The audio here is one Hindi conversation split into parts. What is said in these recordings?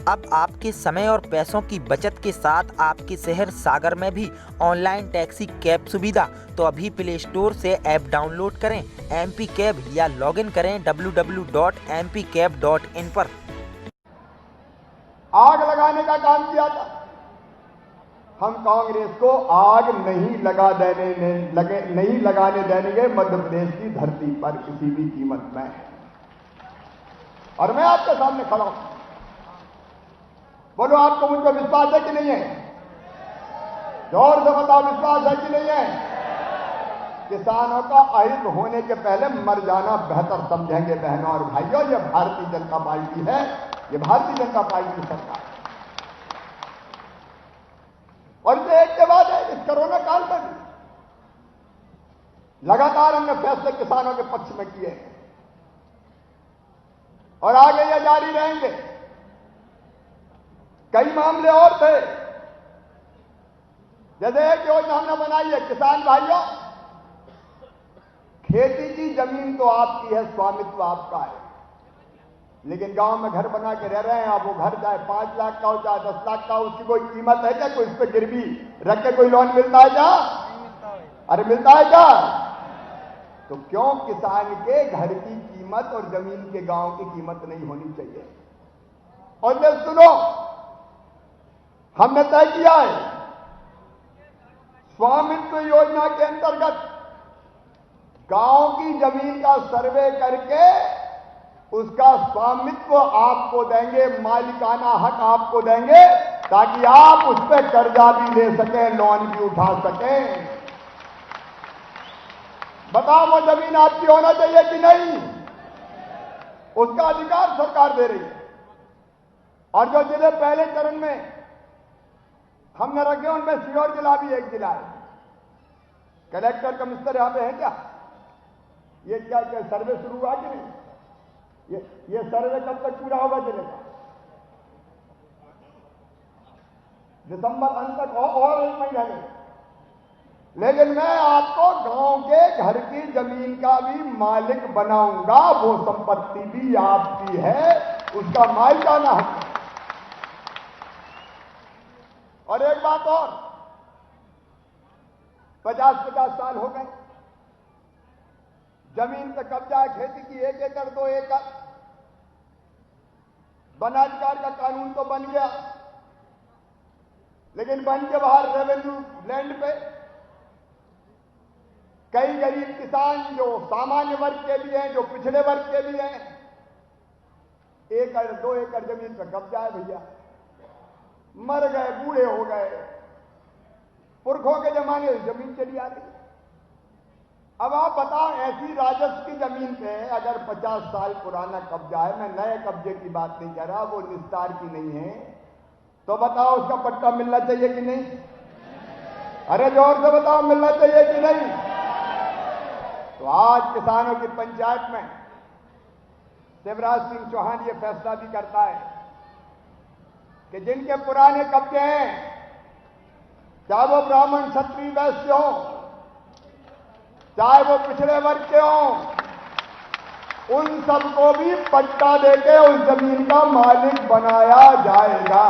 अब आपके समय और पैसों की बचत के साथ आपके शहर सागर में भी ऑनलाइन टैक्सी कैब सुविधा। तो अभी प्ले स्टोर से ऐप डाउनलोड करें MP कैब या लॉगिन करें www.mpcab.in पर। आग लगाने का काम किया था। हम कांग्रेस को आग नहीं लगाने देंगे मध्य प्रदेश की धरती पर किसी भी कीमत में। और मैं आपके सामने खड़ा हूं, बोलो आपको मुझ पर विश्वास है कि नहीं है? जोर से बताओ, विश्वास है कि नहीं है? किसानों का अहित होने के पहले मर जाना बेहतर समझेंगे बहनों और भाइयों। ये भारतीय जनता पार्टी है, ये भारतीय जनता पार्टी की सरकार है। और ये एक के बाद है, इस कोरोना काल में भी लगातार हमने फैसले किसानों के पक्ष में किए हैं और आगे ये जारी रहेंगे। कई मामले और थे, जैसे एक योजना हमने बनाई है, किसान भाइयों, खेती की जमीन तो आपकी है, स्वामित्व आपका है, लेकिन गांव में घर बना के रह रहे हैं। अब वो घर चाहे 5 लाख का हो चाहे 10 लाख का हो, उसकी कोई कीमत है क्या? कोई उस पर गिरवी रख के कोई लोन मिलता है क्या? अरे मिलता है क्या? तो क्यों किसान के घर की कीमत और जमीन के गांव की कीमत नहीं होनी चाहिए? और जब सुनो, हमने तय किया है स्वामित्व योजना के अंतर्गत गांव की जमीन का सर्वे करके उसका स्वामित्व आपको देंगे, मालिकाना हक आपको देंगे, ताकि आप उस पर कर्जा भी ले सकें, लोन भी उठा सकें। बताओ, वो जमीन आपकी होना चाहिए कि नहीं? उसका अधिकार सरकार दे रही है। और जो जिले पहले चरण में हमने रखे, उनमें सीहोर जिला भी एक जिला है। कलेक्टर कमिश्नर यहां पे है क्या? ये क्या सर्वे शुरू हुआ कि नहीं? ये सर्वे कब तक पूरा होगा जिले का? दिसंबर अंत तक और 1 महीना में। लेकिन मैं आपको गांव के घर की जमीन का भी मालिक बनाऊंगा। वो संपत्ति भी आपकी है, उसका मालिकाना हक है। और एक बात और, 50-50 साल हो गए, जमीन पे कब्जा है, खेती की 1 एकड़ 2 एकड़, वनाधिकार का कानून तो बन गया, लेकिन बन के बाहर रेवेन्यू लैंड पे कई गरीब किसान जो सामान्य वर्ग के लिए हैं, जो पिछड़े वर्ग के लिए हैं, 1 एकड़ 2 एकड़ जमीन पे कब्जा है भैया। मर गए, बूढ़े हो गए, पुरखों के जमाने से जमीन चली आ रही है। अब आप बताओ, ऐसी राजस्व की जमीन पे अगर 50 साल पुराना कब्जा है, मैं नए कब्जे की बात नहीं कर रहा, वो निस्तार की नहीं है, तो बताओ उसका पट्टा मिलना चाहिए कि नहीं? अरे जोर से बताओ, मिलना चाहिए कि नहीं? तो आज किसानों की पंचायत में शिवराज सिंह चौहान ये फैसला भी करता है कि जिनके पुराने कब्जे हैं, चाहे वो ब्राह्मण क्षत्रिय वैश्य हो, चाहे वो पिछड़े वर्ग के हों, उन सबको भी पट्टा देके उस जमीन का मालिक बनाया जाएगा।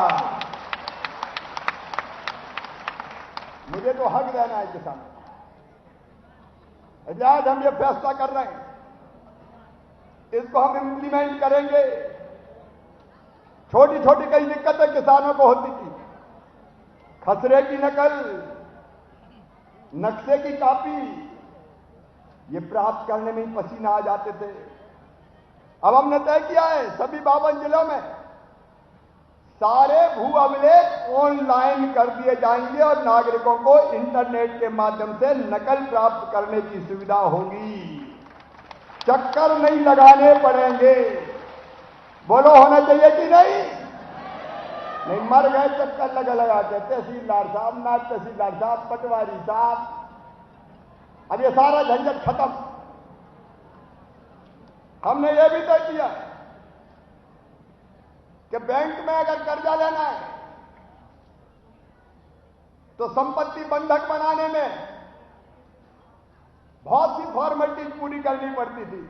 मुझे तो हक देना है किसानों को। आज हम ये फैसला कर रहे हैं, इसको हम इंप्लीमेंट करेंगे। छोटी छोटी कई दिक्कतें किसानों को होती थी, खसरे की नकल, नक्शे की कॉपी, ये प्राप्त करने में ही पसीना आ जाते थे। अब हमने तय किया है सभी 52 जिलों में सारे भू अभिलेख ऑनलाइन कर दिए जाएंगे और नागरिकों को इंटरनेट के माध्यम से नकल प्राप्त करने की सुविधा होगी। चक्कर नहीं लगाने पड़ेंगे। बोलो, होना चाहिए कि नहीं? नहीं, मर गए चक्कर लगा के तहसीलदार साहब, नायब तहसीलदार साहब, पटवारी साहब। अब ये सारा झंझट खत्म। हमने ये भी तय किया कि बैंक में अगर कर्जा लेना है तो संपत्ति बंधक बनाने में बहुत सी फॉर्मेलिटीज पूरी करनी पड़ती थी।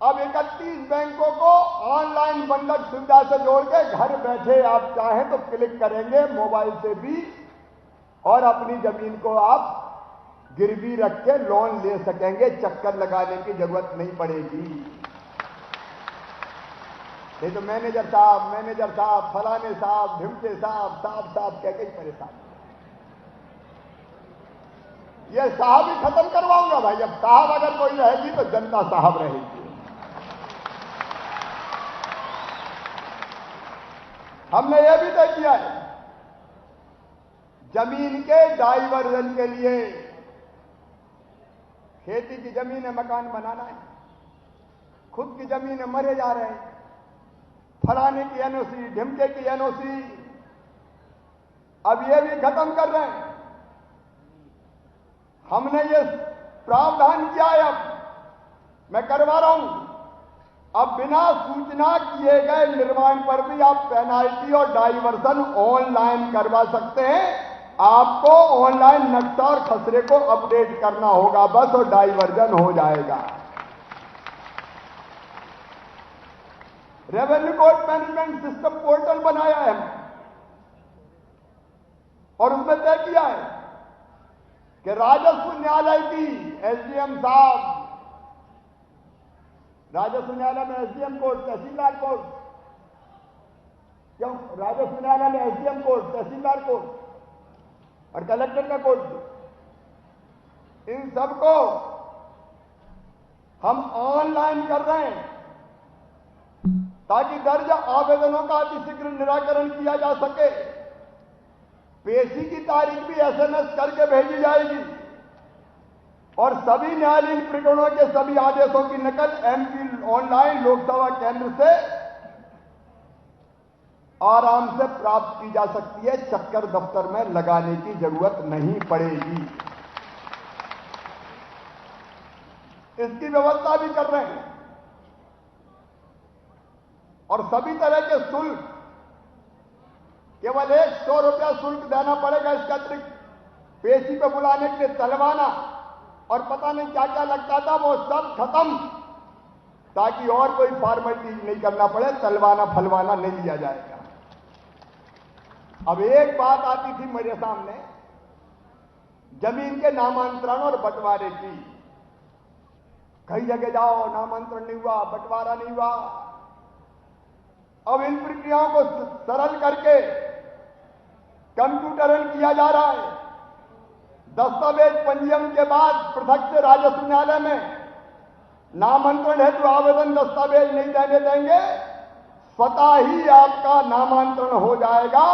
अब 31 बैंकों को ऑनलाइन बंधक सुविधा से जोड़ के घर बैठे आप चाहें तो क्लिक करेंगे मोबाइल से भी, और अपनी जमीन को आप गिरवी रख के लोन ले सकेंगे, चक्कर लगाने की जरूरत नहीं पड़ेगी। नहीं तो मैनेजर साहब, फलाने साहब, ढिमके साहब कह के ही परेशान। ये साहब ही खत्म करवाऊंगा भाई। अब साहब अगर कोई रहेगी तो जनता साहब रहेगी। हमने यह भी तय किया है, जमीन के डाइवर्जन के लिए, खेती की जमीन है, मकान बनाना है, खुद की जमीन है, मरे जा रहे हैं, फलाने की एनओसी, ढिमके की एनओसी, अब ये भी खत्म कर रहे हैं। हमने ये प्रावधान किया है, अब मैं करवा रहा हूं, अब बिना सूचना किए गए निर्माण पर भी आप पेनाल्टी और डाइवर्सन ऑनलाइन करवा सकते हैं। आपको ऑनलाइन नक्शा और खसरे को अपडेट करना होगा बस, और डाइवर्जन हो जाएगा। Revenue court management system portal बनाया है और उसमें तय किया है कि राजस्व न्यायालय की एसडीएम साहब, राजस्व न्यायालय में एसडीएम कोर्ट, तहसीलदार कोर्ट, क्यों राजस्व न्यायालय में एसडीएम कोर्ट, तहसीलदार कोर्ट और कलेक्टर का कोर्ट, इन सबको हम ऑनलाइन कर रहे हैं ताकि दर्ज आवेदनों का अतिशीघ्र निराकरण किया जा सके। पेशी की तारीख भी एसएमएस करके भेजी जाएगी और सभी न्यायालयीन प्रकरणों के सभी आदेशों की नकल एमपी ऑनलाइन लोकसेवा केंद्र से आराम से प्राप्त की जा सकती है। चक्कर दफ्तर में लगाने की जरूरत नहीं पड़ेगी। इसकी व्यवस्था भी कर रहे हैं और सभी तरह के शुल्क, केवल 100 रुपया शुल्क देना पड़ेगा। इसका अतिरिक्त पेशी पे बुलाने के लिए तलवाना और पता नहीं क्या क्या लगता था, वो सब खत्म, ताकि और कोई फॉर्मेलिटी नहीं करना पड़े, तलवाना फलवाना नहीं लिया जाएगा। अब एक बात आती थी मेरे सामने, जमीन के नामांतरण और बंटवारे की। कई जगह जाओ, नामांतरण नहीं हुआ, बंटवारा नहीं हुआ। अब इन प्रक्रियाओं को सरल करके कंप्यूटरीकरण किया जा रहा है। दस्तावेज पंजीयन के बाद पृथक से राजस्व न्यायालय में नामांतरण हेतु आवेदन दस्तावेज नहीं देने देंगे, स्वतः ही आपका नामांतरण हो जाएगा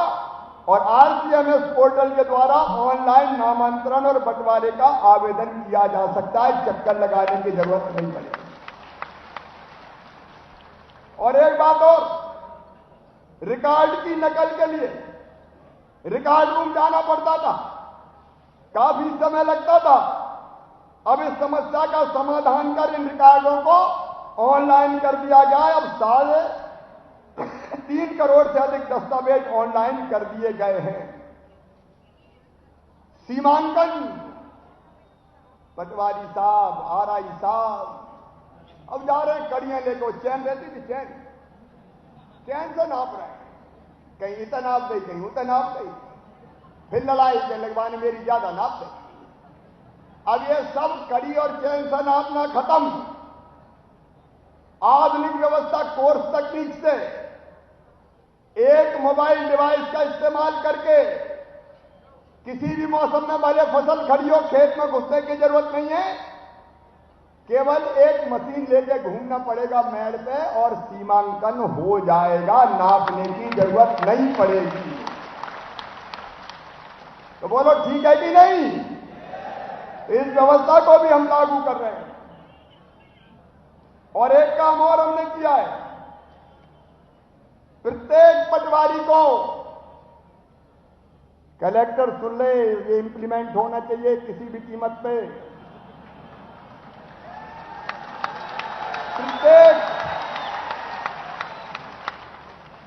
और आरसीएमएस पोर्टल के द्वारा ऑनलाइन नामांतरण और बंटवारे का आवेदन किया जा सकता है। चक्कर लगाने की जरूरत नहीं पड़ेगी। और एक बात और, रिकॉर्ड की नकल के लिए रिकॉर्ड रूम जाना पड़ता था, काफी समय लगता था। अब इस समस्या का समाधान कर इन रिकॉर्डों को ऑनलाइन कर दिया गया है। अब 3.5 करोड़ से अधिक दस्तावेज ऑनलाइन कर दिए गए हैं। सीमांकन, पटवारी साहब, आरआई साहब अब जा रहे हैं कड़ियां लेकर। चैन रहती थी, चैन से नाप रहे हैं, कहीं इतना नाप दे, कहीं उतना नाप दे, फिर लड़ाई के लगवाने मेरी ज्यादा नाप दे। अब ये सब कड़ी और चैन से नापना खत्म। आधुनिक व्यवस्था कोर्स तकनीक से एक मोबाइल डिवाइस का इस्तेमाल करके किसी भी मौसम में भले फसल खड़ी हो, खेत में घुसने की जरूरत नहीं है, केवल एक मशीन लेके घूमना पड़ेगा मेड़ पे और सीमांकन हो जाएगा, नापने की जरूरत नहीं पड़ेगी। तो बोलो ठीक है कि नहीं? इस व्यवस्था को भी हम लागू कर रहे हैं। और एक काम और हमने किया है, प्रत्येक पटवारी को, कलेक्टर सुन ले, ये इंप्लीमेंट होना चाहिए किसी भी कीमत पे।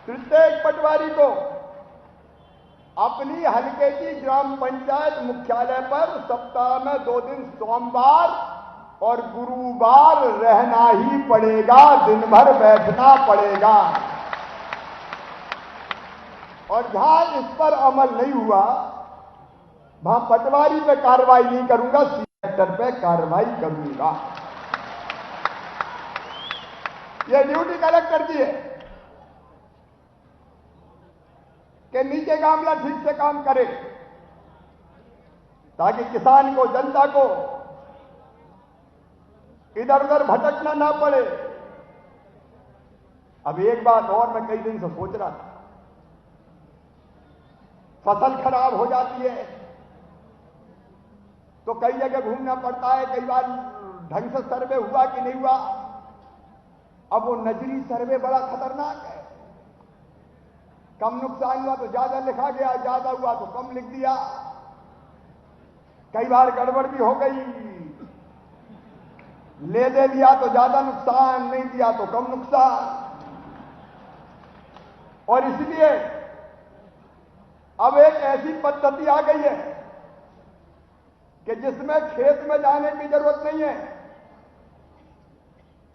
प्रत्येक पटवारी को अपनी हल्के की ग्राम पंचायत मुख्यालय पर सप्ताह में 2 दिन सोमवार और गुरुवार रहना ही पड़ेगा, दिन भर बैठना पड़ेगा। और जहां इस पर अमल नहीं हुआ वहां पटवारी पे कार्रवाई नहीं करूंगा, सेक्टर पे कार्रवाई करूंगा। यह ड्यूटी कलेक्टर की है कि नीचे का अमला ठीक से काम करे ताकि किसान को, जनता को इधर उधर भटकना ना पड़े। अब एक बात और मैं कई दिन से सोच रहा था, फसल खराब हो जाती है तो कई जगह घूमना पड़ता है, कई बार ढंग से सर्वे हुआ कि नहीं हुआ। अब वो नजरी सर्वे बड़ा खतरनाक है, कम नुकसान हुआ तो ज्यादा लिखा गया, ज्यादा हुआ तो कम लिख दिया। कई बार गड़बड़ भी हो गई, ले दे दिया तो ज्यादा नुकसान, नहीं दिया तो कम नुकसान। और इसलिए अब एक ऐसी पद्धति आ गई है कि जिसमें खेत में जाने की जरूरत नहीं है।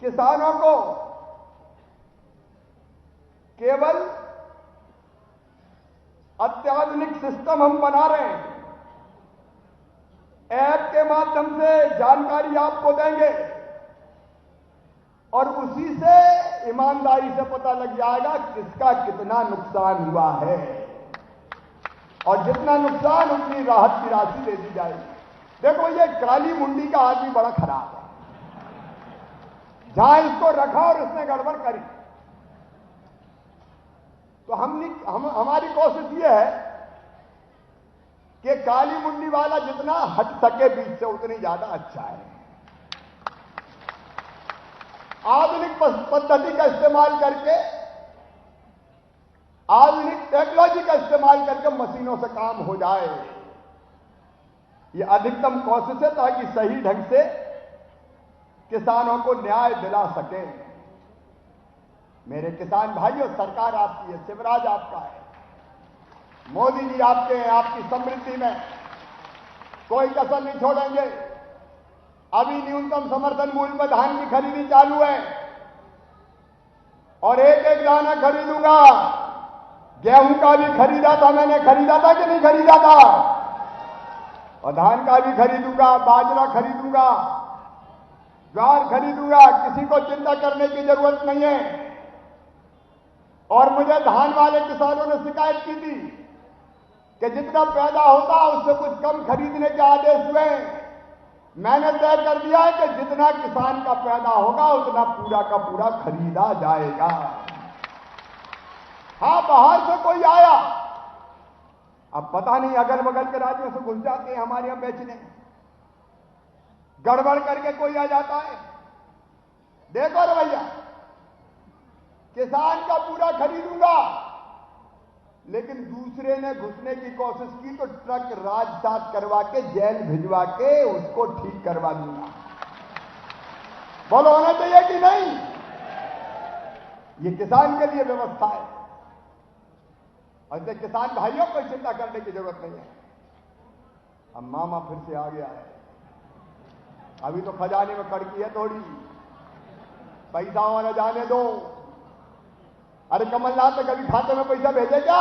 किसानों को केवल अत्याधुनिक सिस्टम हम बना रहे हैं, ऐप के माध्यम से जानकारी आपको देंगे और उसी से ईमानदारी से पता लग जाएगा किसका कितना नुकसान हुआ है, और जितना नुकसान उतनी राहत की राशि दे दी जाएगी। देखो ये काली मुंडी का आदमी बड़ा खराब है, जहां इसको रखा और इसने गड़बड़ करी। तो हमारी कोशिश ये है कि काली मुंडी वाला जितना हट सके बीच से उतनी ज्यादा अच्छा है। आधुनिक पद्धति का इस्तेमाल करके, आधुनिक टेक्नोलॉजी का इस्तेमाल करके मशीनों से काम हो जाए, ये अधिकतम कोशिश है ताकि सही ढंग से किसानों को न्याय दिला सके। मेरे किसान भाइयों, सरकार आपकी है, शिवराज आपका है, मोदी जी आपके हैं, आपकी समृद्धि में कोई कसर नहीं छोड़ेंगे। अभी न्यूनतम समर्थन मूल्य पर धान की खरीदी चालू है और एक एक दाना खरीदूंगा। गेहूं का भी खरीदा था मैंने, खरीदा था कि नहीं खरीदा था, और धान का भी खरीदूंगा, बाजरा खरीदूंगा, ज्वार खरीदूंगा। किसी को चिंता करने की जरूरत नहीं है। और मुझे धान वाले किसानों ने शिकायत की थी कि जितना पैदा होता उससे कुछ कम खरीदने के आदेश हुए। मैंने तय कर दिया है कि जितना किसान का पैदा होगा उतना पूरा का पूरा खरीदा जाएगा। हां, बाहर से कोई आया, अब पता नहीं अगल बगल के राज्यों से घुस जाते हैं हमारे यहां बेचने, गड़बड़ करके कोई आ जाता है। देखो रे भैया, किसान का पूरा खरीदूंगा, लेकिन दूसरे ने घुसने की कोशिश की तो ट्रक राजसात करवा के, जेल भिजवा के उसको ठीक करवा दूंगा। बोलो होना चाहिए कि नहीं? ये किसान के लिए व्यवस्था है। और किसान भाइयों को चिंता करने की जरूरत नहीं है। अब मामा फिर से आ गया है, अभी तो खजाने में कड़की है थोड़ी, पैसा वाला जाने दो। अरे कमलनाथ ने कभी खाते में पैसा भेजे क्या?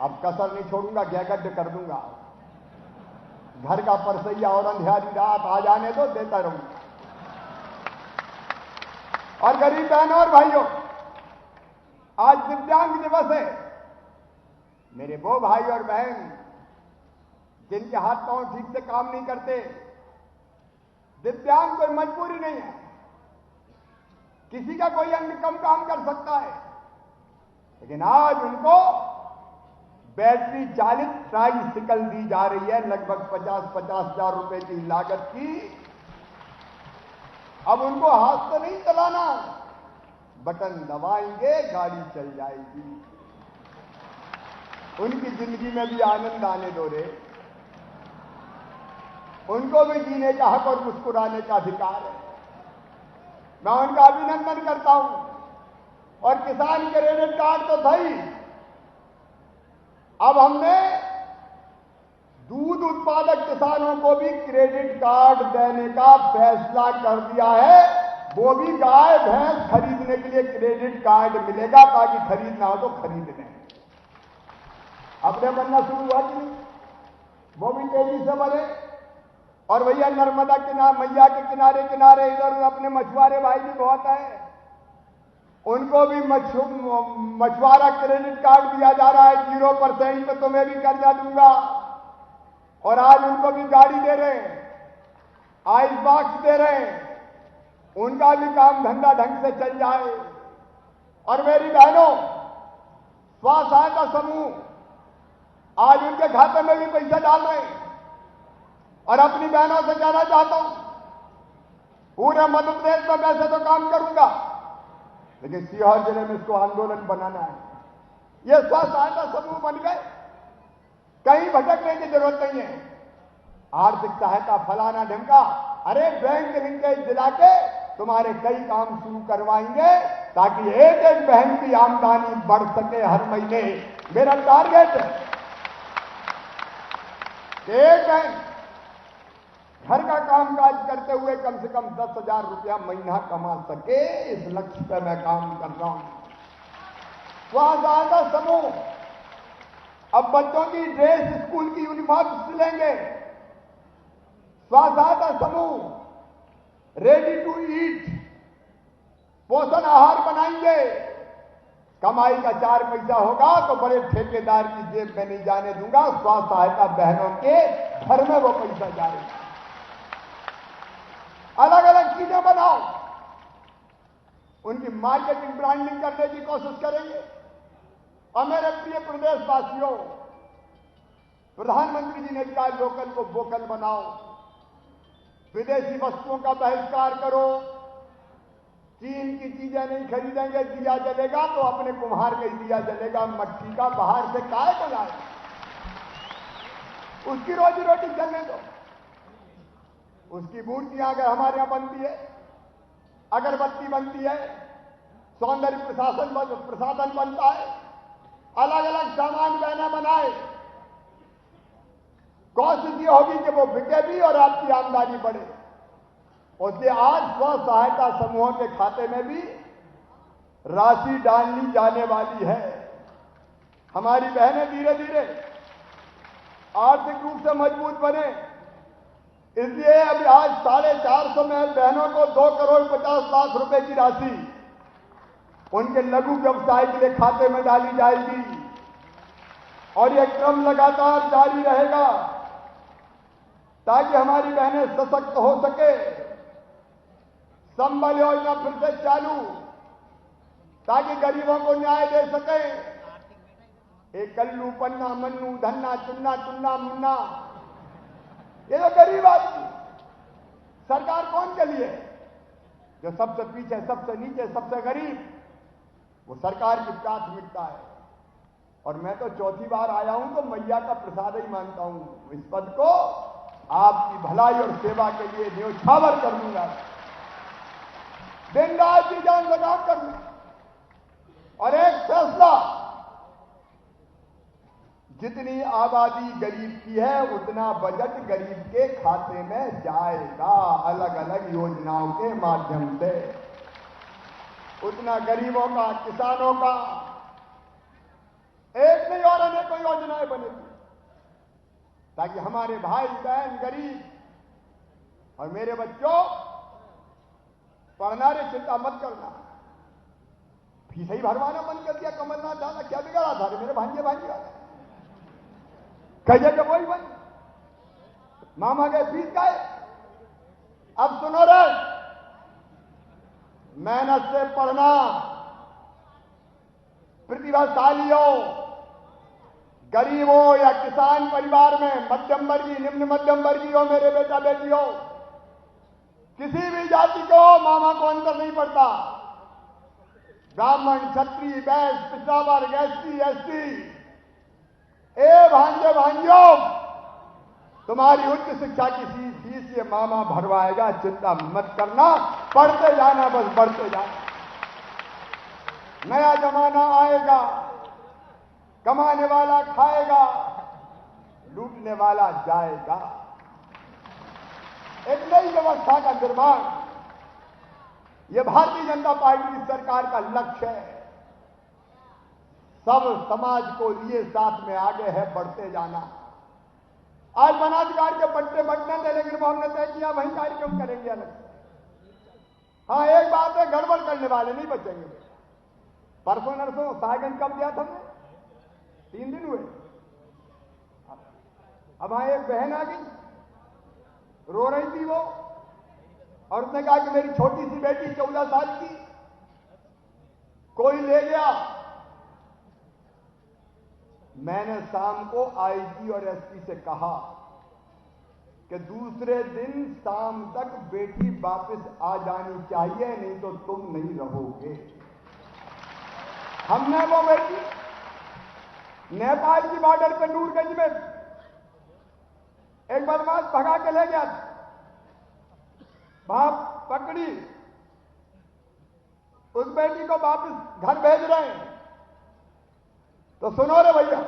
अब कसर नहीं छोड़ूंगा, गैगड्ढ कर दूंगा। घर का परसैया और अंधेरी रात आ जाने दो, देता रहूंगा। और गरीब बहनों और भाइयों, आज दिव्यांग दिवस है। मेरे वो भाई और बहन जिनके हाथ पांव ठीक से काम नहीं करते, दिव्यांग कोई मजबूरी नहीं है, किसी का कोई अंग कम काम कर सकता है, लेकिन आज उनको बैटरी चालित ट्राइसिकल दी जा रही है, लगभग 50-50 हजार रुपए की लागत की। अब उनको हाथ से नहीं चलाना, बटन दबाएंगे, गाड़ी चल जाएगी। उनकी जिंदगी में भी आनंद आने दो रे, उनको भी जीने का हक और मुस्कुराने का अधिकार है। मैं उनका अभिनंदन करता हूं। और किसान क्रेडिट कार्ड तो था ही, अब हमने दूध उत्पादक किसानों को भी क्रेडिट कार्ड देने का फैसला कर दिया है। वो भी गाय भैंस खरीदने के लिए क्रेडिट कार्ड मिलेगा, ताकि खरीदना हो तो खरीद लें। अपने बनना शुरू हुआ कि नहीं? वो भी तेजी से बने। और भैया नर्मदा किनारे, मैया के किनारे किनारे इधर अपने मछुआरे भाई भी बहुत है, उनको भी मछुआरा क्रेडिट कार्ड दिया जा रहा है। 0% पे तुम्हें भी कर्जा दूंगा। और आज उनको भी गाड़ी दे रहे हैं, आइस बॉक्स दे रहे हैं, उनका भी काम धंधा ढंग से चल जाए। और मेरी बहनों, स्व सहायता समूह आज उनके खाते में भी पैसा डाल रहे हैं। और अपनी बहनों से कहना चाहता हूं, पूरे मध्य प्रदेश में वैसे तो काम करूंगा, लेकिन सीहोर जिले में इसको आंदोलन बनाना है। ये स्व सहायता समूह बन गए, कहीं भटकने की जरूरत नहीं है। आर्थिक सहायता फलाना ढंका, अरे बैंक लिंकेज दिला के तुम्हारे कई काम शुरू करवाएंगे, ताकि एक एक बहन की आमदनी बढ़ सके हर महीने। मेरा टारगेट है कि एक बहन घर का कामकाज करते हुए कम से कम 10,000 रुपया महीना कमा सके। इस लक्ष्य पर मैं काम कर रहा हूं। स्व सहायता समूह अब बच्चों की ड्रेस, स्कूल की यूनिफॉर्म सिलेंगे। स्व सहायता समूह रेडी टू ईट पोषण आहार बनाएंगे। कमाई का 4 पैसा होगा तो बड़े ठेकेदार की जेब में नहीं जाने दूंगा, स्व सहायता बहनों के घर में वो पैसा जाएगा। अलग अलग चीजें बनाओ, उनकी मार्केटिंग ब्रांडिंग करने की कोशिश करेंगे। और मेरे प्रिय प्रदेशवासियों, प्रधानमंत्री जी ने कहा लोकल को वोकल बनाओ, विदेशी वस्तुओं का बहिष्कार करो, चीन की चीजें नहीं खरीदेंगे। दिया जलेगा तो अपने कुम्हार का ही दिया जलेगा, मट्टी का, बाहर से काहे को लाए, उसकी रोजी रोटी चलने दो। उसकी मूर्तियां अगर हमारे यहां बनती है, अगरबत्ती बनती है, सौंदर्य प्रसाधन बनता है, अलग अलग सामान बहना बनाए, कोशिश ये होगी कि वो बिके भी और आपकी आमदनी बढ़े। उससे आज स्व सहायता समूहों के खाते में भी राशि डालनी जाने वाली है। हमारी बहनें धीरे धीरे आर्थिक रूप से मजबूत बने, इसलिए अभी आज 450 में बहनों को 2,50,00,000 रुपए की राशि उनके लघु व्यवसाय के लिए खाते में डाली जाएगी। और यह क्रम लगातार जारी रहेगा, ताकि हमारी बहनें सशक्त हो सके। संबल योजना फिर से चालू, ताकि गरीबों को न्याय दे सके। एक कल्लू पन्ना मन्नू धन्ना चुन्ना चुन्ना मुन्ना, ये तो गरीब आदमी। सरकार कौन के लिए? जो सबसे पीछे, सबसे नीचे, सबसे गरीब, वो सरकार की प्राथमिकता है। और मैं तो चौथी बार आया हूं तो मैया का प्रसाद ही मानता हूं। इस पद को आपकी भलाई और सेवा के लिए न्योछावर कर दूंगा, दिन रात की जान लगा कर दूंगा। और एक फैसला, जितनी आबादी गरीब की है उतना बजट गरीब के खाते में जाएगा, अलग अलग योजनाओं के माध्यम से। उतना गरीबों का, किसानों का, एक नहीं और अनेकों योजनाएं बनेगी, ताकि हमारे भाई बहन गरीब और मेरे बच्चों पढ़ना रे, चिंता मत करना, फीस ही भरवाना बंद कर दिया कमलनाथ दादा, क्या बिगाड़ा था रे मेरे भांजे भांजिया, कहिए कि वही बन मामा गए फीस गए। अब सुनो रे, मेहनत से पढ़ना, प्रतिभाशालियों, गरीबों या किसान परिवार में, मध्यम वर्गीय, निम्न मध्यम वर्गीय हो मेरे बेटा बेटियों, किसी भी जाति को, मामा को अंतर नहीं पड़ता। ब्राह्मण, क्षत्रिय, वैश्य, पिछड़ा वर्ग, एससी, एसटी, ए भांजे भांजियों, तुम्हारी उच्च शिक्षा की फीस ये मामा भरवाएगा, चिंता मत करना, पढ़ते जाना, बस बढ़ते जाना। नया जमाना आएगा, कमाने वाला खाएगा, लूटने वाला जाएगा। एक नई व्यवस्था का निर्माण, यह भारतीय जनता पार्टी की सरकार का लक्ष्य है। सब समाज को लिए साथ में आगे है बढ़ते जाना। आज वनाधिकार के पट्टे बंटने थे, लेकिन वो हमने तय किया वहीं कार्यक्रम करेंगे अलग से। हाँ, एक बात है, गड़बड़ करने वाले नहीं बचेंगे। परसों नरसों साइगन कब दिया था हमने? 3 दिन हुए। अब वहां एक बहन आ गई, रो रही थी वो, और उसने कहा कि मेरी छोटी सी बेटी 14 साल की कोई ले गया। मैंने शाम को आईजी और एसपी से कहा कि दूसरे दिन शाम तक बेटी वापस आ जानी चाहिए, नहीं तो तुम नहीं रहोगे। हमने वो बेटी नेपाल की बॉर्डर पे नूरगंज में एक बदमाश भगा के ले गया, वहां पकड़ी, उस बेटी को वापस घर भेज रहे हैं। तो सुनो रे भैया,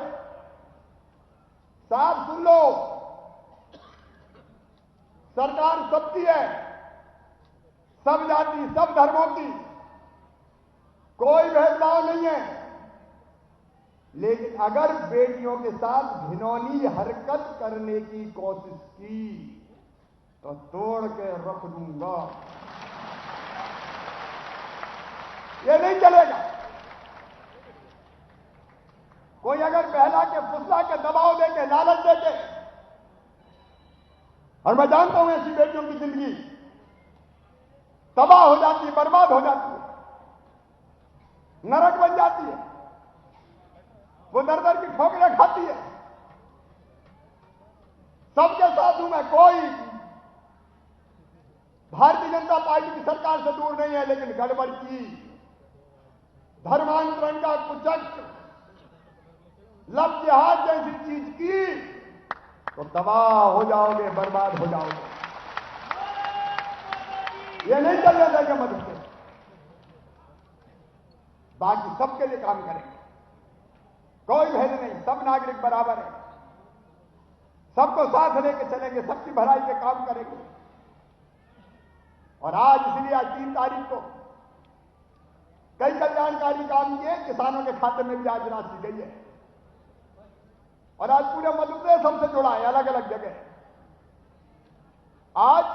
साफ सुन लो, सरकार सबकी है, सब जाति सब धर्मों की, कोई भेदभाव नहीं है। लेकिन अगर बेटियों के साथ घिनौनी हरकत करने की कोशिश की तो तोड़ के रख दूंगा। ये नहीं चलेगा। कोई अगर बहला के फुसला के दबाव देके लालच देके, और मैं जानता हूं ऐसी बेटियों की जिंदगी तबाह हो जाती है, बर्बाद हो जाती है, नरक बन जाती है, वो दर दर की ठोकरें खाती है। सबके साथ हूं मैं, कोई भारतीय जनता पार्टी की सरकार से दूर नहीं है, लेकिन गड़बड़ की, धर्मांतरण का कुचक्र, लब जिहाद जैसी चीज की तो तबाह हो जाओगे, बर्बाद हो जाओगे। ये नहीं चलने देंगे मदद से। बाकी सबके लिए काम करेंगे, कोई भेद नहीं, सब नागरिक बराबर है, सबको साथ लेके चलेंगे, सबकी भलाई के काम करेंगे। और आज इसलिए आज 3 तारीख को कई कल्याणकारी काम किए, किसानों के खाते में भी आज राशि गई है। और आज पूरे मध्य प्रदेश हमसे जुड़ा है, अलग अलग जगह। आज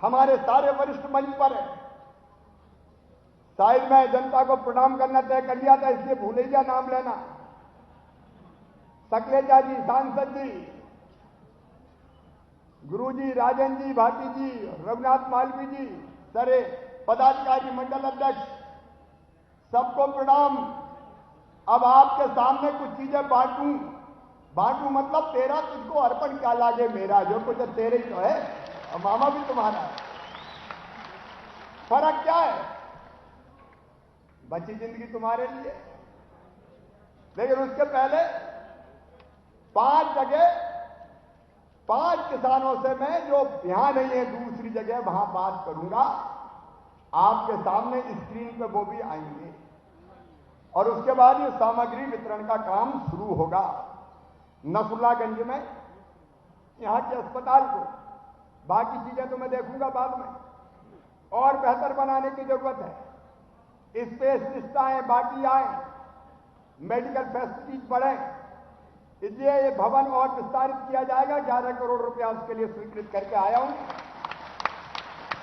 हमारे सारे वरिष्ठ मंच पर है। शायद मैं जनता को प्रणाम करना तय कर लिया था, इसलिए भूल ही गया नाम लेना। सकलेचा जी, सांसद जी, गुरु जी, राजन जी, भाटी जी, रघुनाथ मालवी जी, सारे पदाधिकारी, मंडल अध्यक्ष, सबको प्रणाम। अब आपके सामने कुछ चीजें बांटूं मतलब तेरा तुझको अर्पण क्या लागे मेरा, जो कुछ तेरे ही तो है, और मामा भी तुम्हारा है। फर्क क्या है? बची जिंदगी तुम्हारे लिए। लेकिन उसके पहले 5 जगह 5 किसानों से मैं, जो यहां नहीं है दूसरी जगह, वहां बात करूंगा। आपके सामने स्क्रीन पे वो भी आएंगे। और उसके बाद ये सामग्री वितरण का काम शुरू होगा। नसरुल्लागंज में यहां के अस्पताल को, बाकी चीजें तो मैं देखूंगा बाद में, और बेहतर बनाने की जरूरत है। स्पेशलिस्ट आए, बाकी आए, मेडिकल फैसिलिटीज बढ़े, इसलिए ये भवन और विस्तारित किया जाएगा। 11 करोड़ रुपया उसके लिए स्वीकृत करके आया हूं,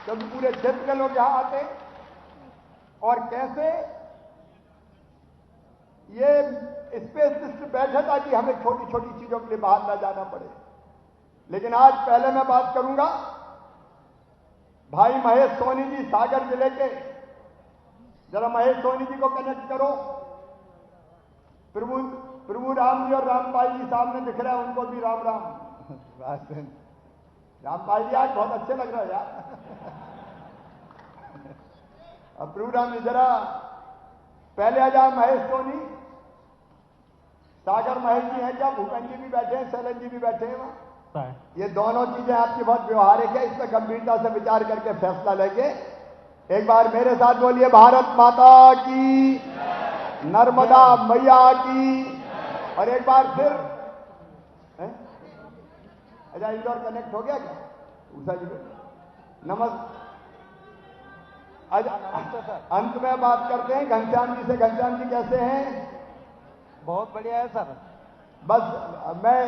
क्योंकि पूरे क्षेत्र के लोग यहां आते। और कैसे ये स्पेशलिस्ट बैठे ताकि हमें छोटी छोटी चीजों के लिए बाहर न जाना पड़े। लेकिन आज पहले मैं बात करूंगा भाई महेश सोनी जी, सागर जिले के। जरा महेश सोनी जी को कनेक्ट करो। प्रभु राम जी और रामपाल जी सामने दिख रहे हैं, उनको भी राम राम। रामपाल जी आज बहुत अच्छे लग रहे हैं यार। अब प्रभु राम जी जरा पहले आ जाओ। महेश सोनी, सागर महेश जी हैं, क्या भूपेंद्र जी भी बैठे हैं, शैलेंद्र जी भी बैठे हैं वहां। ये दोनों चीजें आपकी बहुत व्यवहारिक है, इस पर गंभीरता से विचार करके फैसला लेंगे। एक बार मेरे साथ बोलिए, भारत माता की, नर्मदा मैया की। और एक बार फिर अच्छा इंदौर कनेक्ट हो गया क्या उषा जी को? अच्छा अंत में बात करते हैं घनश्याम जी से। घनश्याम जी कैसे हैं? बहुत बढ़िया है सर। बस मैं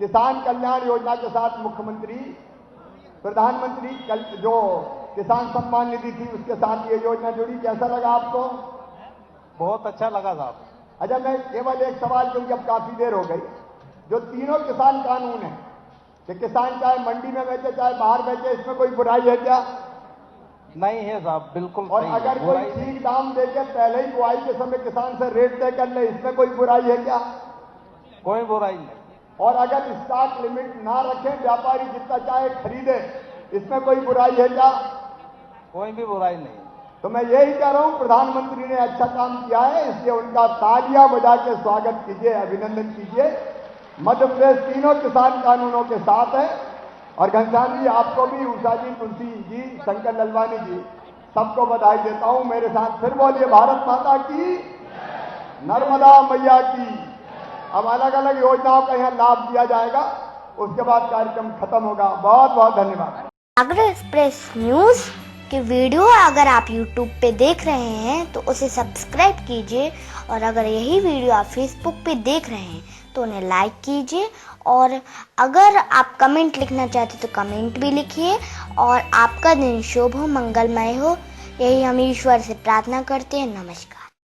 किसान कल्याण योजना के साथ मुख्यमंत्री प्रधानमंत्री जो किसान सम्मान निधि थी उसके साथ ये योजना जुड़ी, कैसा लगा आपको? बहुत अच्छा लगा साहब। अच्छा मैं केवल एक सवाल, क्योंकि अब काफी देर हो गई, जो तीनों किसान कानून है कि किसान चाहे मंडी में बेचे चाहे बाहर बेचे, इसमें कोई बुराई है क्या? नहीं है साहब, बिल्कुल और सही है, अगर कोई बुराई नहीं। ठीक दाम देके पहले ही बुआई के समय किसान से रेट तय कर ले, इसमें कोई बुराई है क्या? कोई बुराई नहीं। और अगर स्टॉक लिमिट ना रखें, व्यापारी जितना चाहे खरीदे, इसमें कोई बुराई है क्या? कोई भी बुराई नहीं। तो मैं यही कह रहा हूं, प्रधानमंत्री ने अच्छा काम किया है, इसलिए उनका तालियां बजा के स्वागत कीजिए, अभिनंदन कीजिए। मध्य प्रदेश तीनों किसान कानूनों के साथ है। और घनश्याम जी आपको भी, उषा जी, तुलसी जी, शंकर ललवानी जी, सबको बधाई देता हूं। मेरे साथ फिर बोलिए भारत माता की, नर्मदा मैया की। अब अलग अलग योजनाओं का यहाँ लाभ दिया जाएगा, उसके बाद कार्यक्रम खत्म होगा। बहुत बहुत धन्यवाद। सागर एक्सप्रेस न्यूज़ की वीडियो अगर आप YouTube पे देख रहे हैं तो उसे सब्सक्राइब कीजिए, और अगर यही वीडियो आप Facebook पे देख रहे हैं तो उन्हें लाइक कीजिए, और अगर आप कमेंट लिखना चाहते तो कमेंट भी लिखिए। और आपका दिन शुभ हो, मंगलमय हो, यही हम ईश्वर से प्रार्थना करते हैं। नमस्कार।